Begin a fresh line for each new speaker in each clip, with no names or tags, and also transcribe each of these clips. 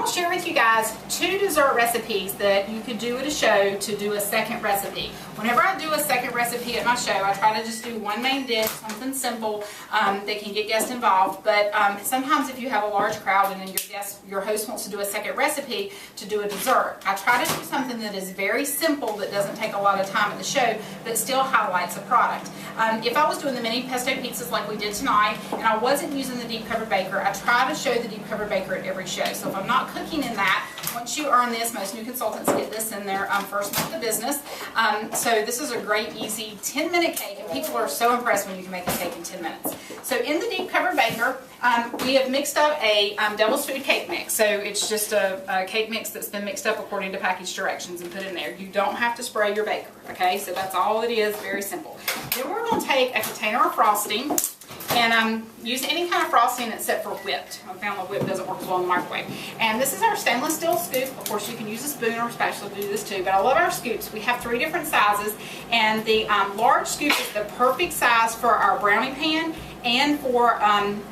going to share with you guys 2 dessert recipes that you could do at a show to do a second recipe. Whenever I do a second recipe at my show, I try to just do one main dish, something simple that can get guests involved. But sometimes if you have a large crowd and then your host wants to do a second recipe to do a dessert, I try to do something that is very simple, that doesn't take a lot of time at the show, but still highlights a product. If I was doing the mini pesto pizzas like we did tonight, and I wasn't using the deep cover baker, I try to show the deep cover baker at every show. So if I'm not cooking in that, once you earn this, most new consultants get this in their first month of business. So this is a great, easy 10-minute cake, and people are so impressed when you can make a cake in 10 minutes. So in the deep cover baker, we have mixed up a Devil's Food cake mix. So it's just a cake mix that's been mixed up according to package directions and put in there. You don't have to spray your baker, okay? So that's all it is, very simple. Then we're going to take a container of frosting, and use any kind of frosting except for whipped. I found the whipped doesn't work as well in the microwave. And this is our stainless steel scoop. Of course, you can use a spoon or a spatula to do this too, but I love our scoops. We have 3 different sizes, and the large scoop is the perfect size for our brownie pan and for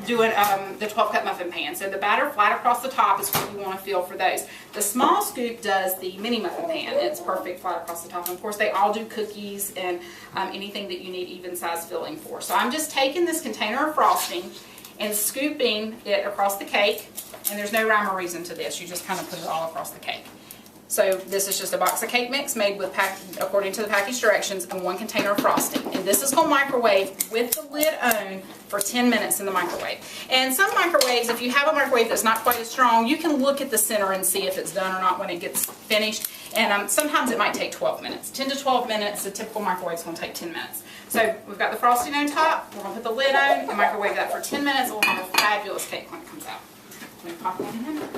doing the 12-cup muffin pan. So the batter flat across the top is what you want to feel for those. The small scoop does the mini muffin pan. It's perfect flat across the top. And of course, they all do cookies and anything that you need even size filling for. So I'm just taking this container of frosting and scooping it across the cake. And there's no rhyme or reason to this. You just kind of put it all across the cake. So this is just a box of cake mix made with according to the package directions, and 1 container of frosting. And this is going to microwave with the lid on for 10 minutes in the microwave. And some microwaves, if you have a microwave that's not quite as strong, you can look at the center and see if it's done or not when it gets finished. And sometimes it might take 12 minutes. 10 to 12 minutes, the typical microwave is going to take 10 minutes. So we've got the frosting on top, we're going to put the lid on and microwave that for 10 minutes, and we'll have a fabulous cake when it comes out. Let me pop that in there.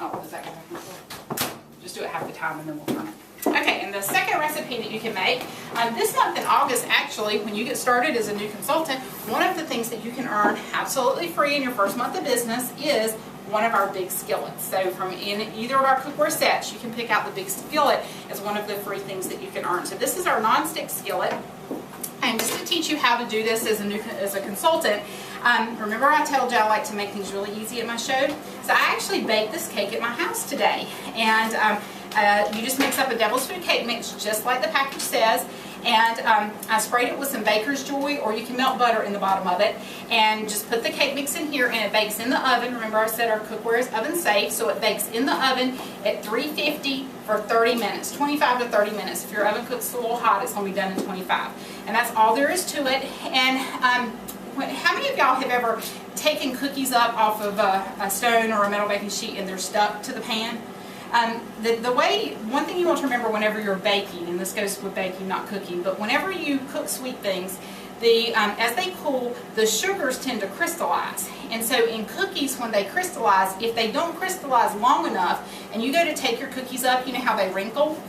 Oh, does that go back in the floor? Just do it half the time and then we'll turn it. Okay, and the second recipe that you can make, this month in August, actually, when you get started as a new consultant, one of the things that you can earn absolutely free in your first month of business is one of our big skillets. So from in either of our cookware sets, you can pick out the big skillet as one of the free things that you can earn. So this is our non-stick skillet. And just to teach you how to do this as a consultant, remember I told you I like to make things really easy at my show? So I actually baked this cake at my house today. And you just mix up a Devil's Food cake mix just like the package says. And I sprayed it with some Baker's Joy, or you can melt butter in the bottom of it. And just put the cake mix in here, and it bakes in the oven. Remember I said our cookware is oven safe, so it bakes in the oven at 350 for 30 minutes, 25 to 30 minutes. If your oven cooks a little hot, it's going to be done in 25. And that's all there is to it. And how many of y'all have ever taken cookies up off of a stone or a metal baking sheet and they're stuck to the pan? One thing you want to remember whenever you're baking, and this goes with baking, not cooking, but whenever you cook sweet things, as they cool, the sugars tend to crystallize. And so in cookies, when they crystallize, if they don't crystallize long enough, and you go to take your cookies up, you know how they wrinkle?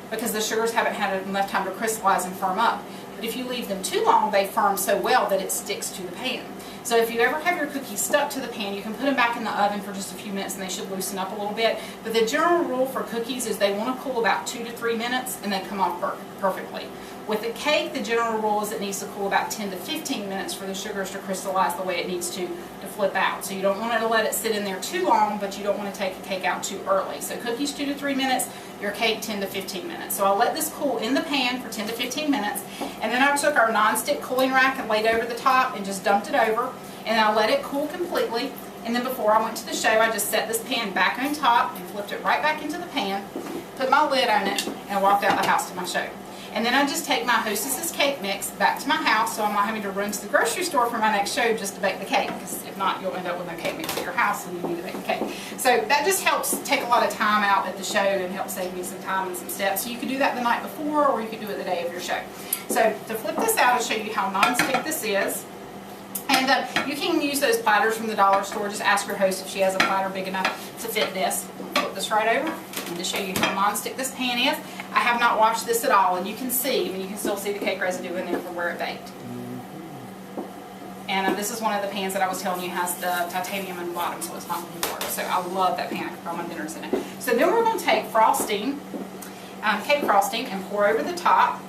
Because the sugars haven't had enough time to crystallize and firm up. But if you leave them too long, they firm so well that it sticks to the pan. So if you ever have your cookies stuck to the pan, you can put them back in the oven for just a few minutes and they should loosen up a little bit. But the general rule for cookies is they want to cool about 2 to 3 minutes and then come off perfectly. With the cake, the general rule is it needs to cool about 10 to 15 minutes for the sugars to crystallize the way it needs to flip out. So you don't want to let it sit in there too long, but you don't want to take the cake out too early. So cookies 2 to 3 minutes, your cake 10 to 15 minutes. So I'll let this cool in the pan for 10 to 15 minutes, and then I took our non-stick cooling rack and laid over the top and just dumped it over, and I let it cool completely. And then before I went to the show, I just set this pan back on top and flipped it right back into the pan, put my lid on it, and walked out the house to my show. And then I just take my Hostess's cake mix back to my house, so I'm not having to run to the grocery store for my next show just to bake the cake, because if not, you'll end up with no cake mix at your house and you need to bake the cake. So that just helps take a lot of time out at the show and helps save me some time and some steps. So you could do that the night before, or you could do it the day of your show. So to flip this out, I'll show you how non-stick this is. And you can use those platters from the dollar store. Just ask your host if she has a platter big enough to fit this. Flip this right over, and to show you how non-stick this pan is. I have not washed this at all, and you can see, you can still see the cake residue in there from where it baked. And this is one of the pans that I was telling you has the titanium in the bottom, so it's not going to work. So I love that pan. I can put all my dinners in it. So then we're going to take frosting, cake frosting, and pour over the top.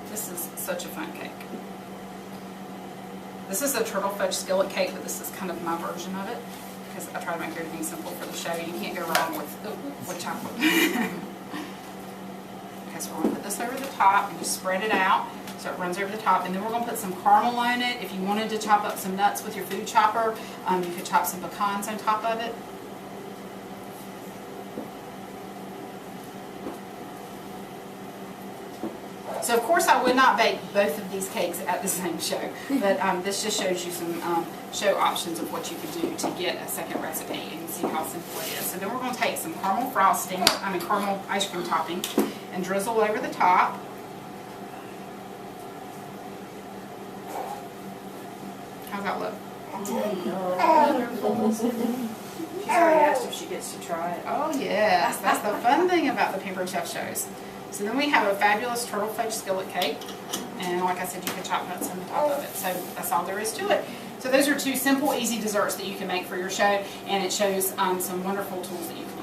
This is such a fun cake. This is a turtle fudge skillet cake, but this is kind of my version of it. because I try to make everything simple for the show. You can't go wrong with chocolate. Okay, so we're going to put this over the top and just spread it out so it runs over the top. And then we're going to put some caramel on it. If you wanted to chop up some nuts with your food chopper, you could chop some pecans on top of it. So of course I would not bake both of these cakes at the same show, but this just shows you some show options of what you could do to get a second recipe and see how simple it is. So then we're going to take some caramel frosting, caramel ice cream topping, and drizzle over the top. How's that look? She's already asked if she gets to try it. Oh yes, that's the fun thing about the Pampered Chef shows. So then we have a fabulous turtle fudge skillet cake, and like I said, you can chop nuts on the top of it. So that's all there is to it. So those are two simple, easy desserts that you can make for your show, and it shows some wonderful tools that you can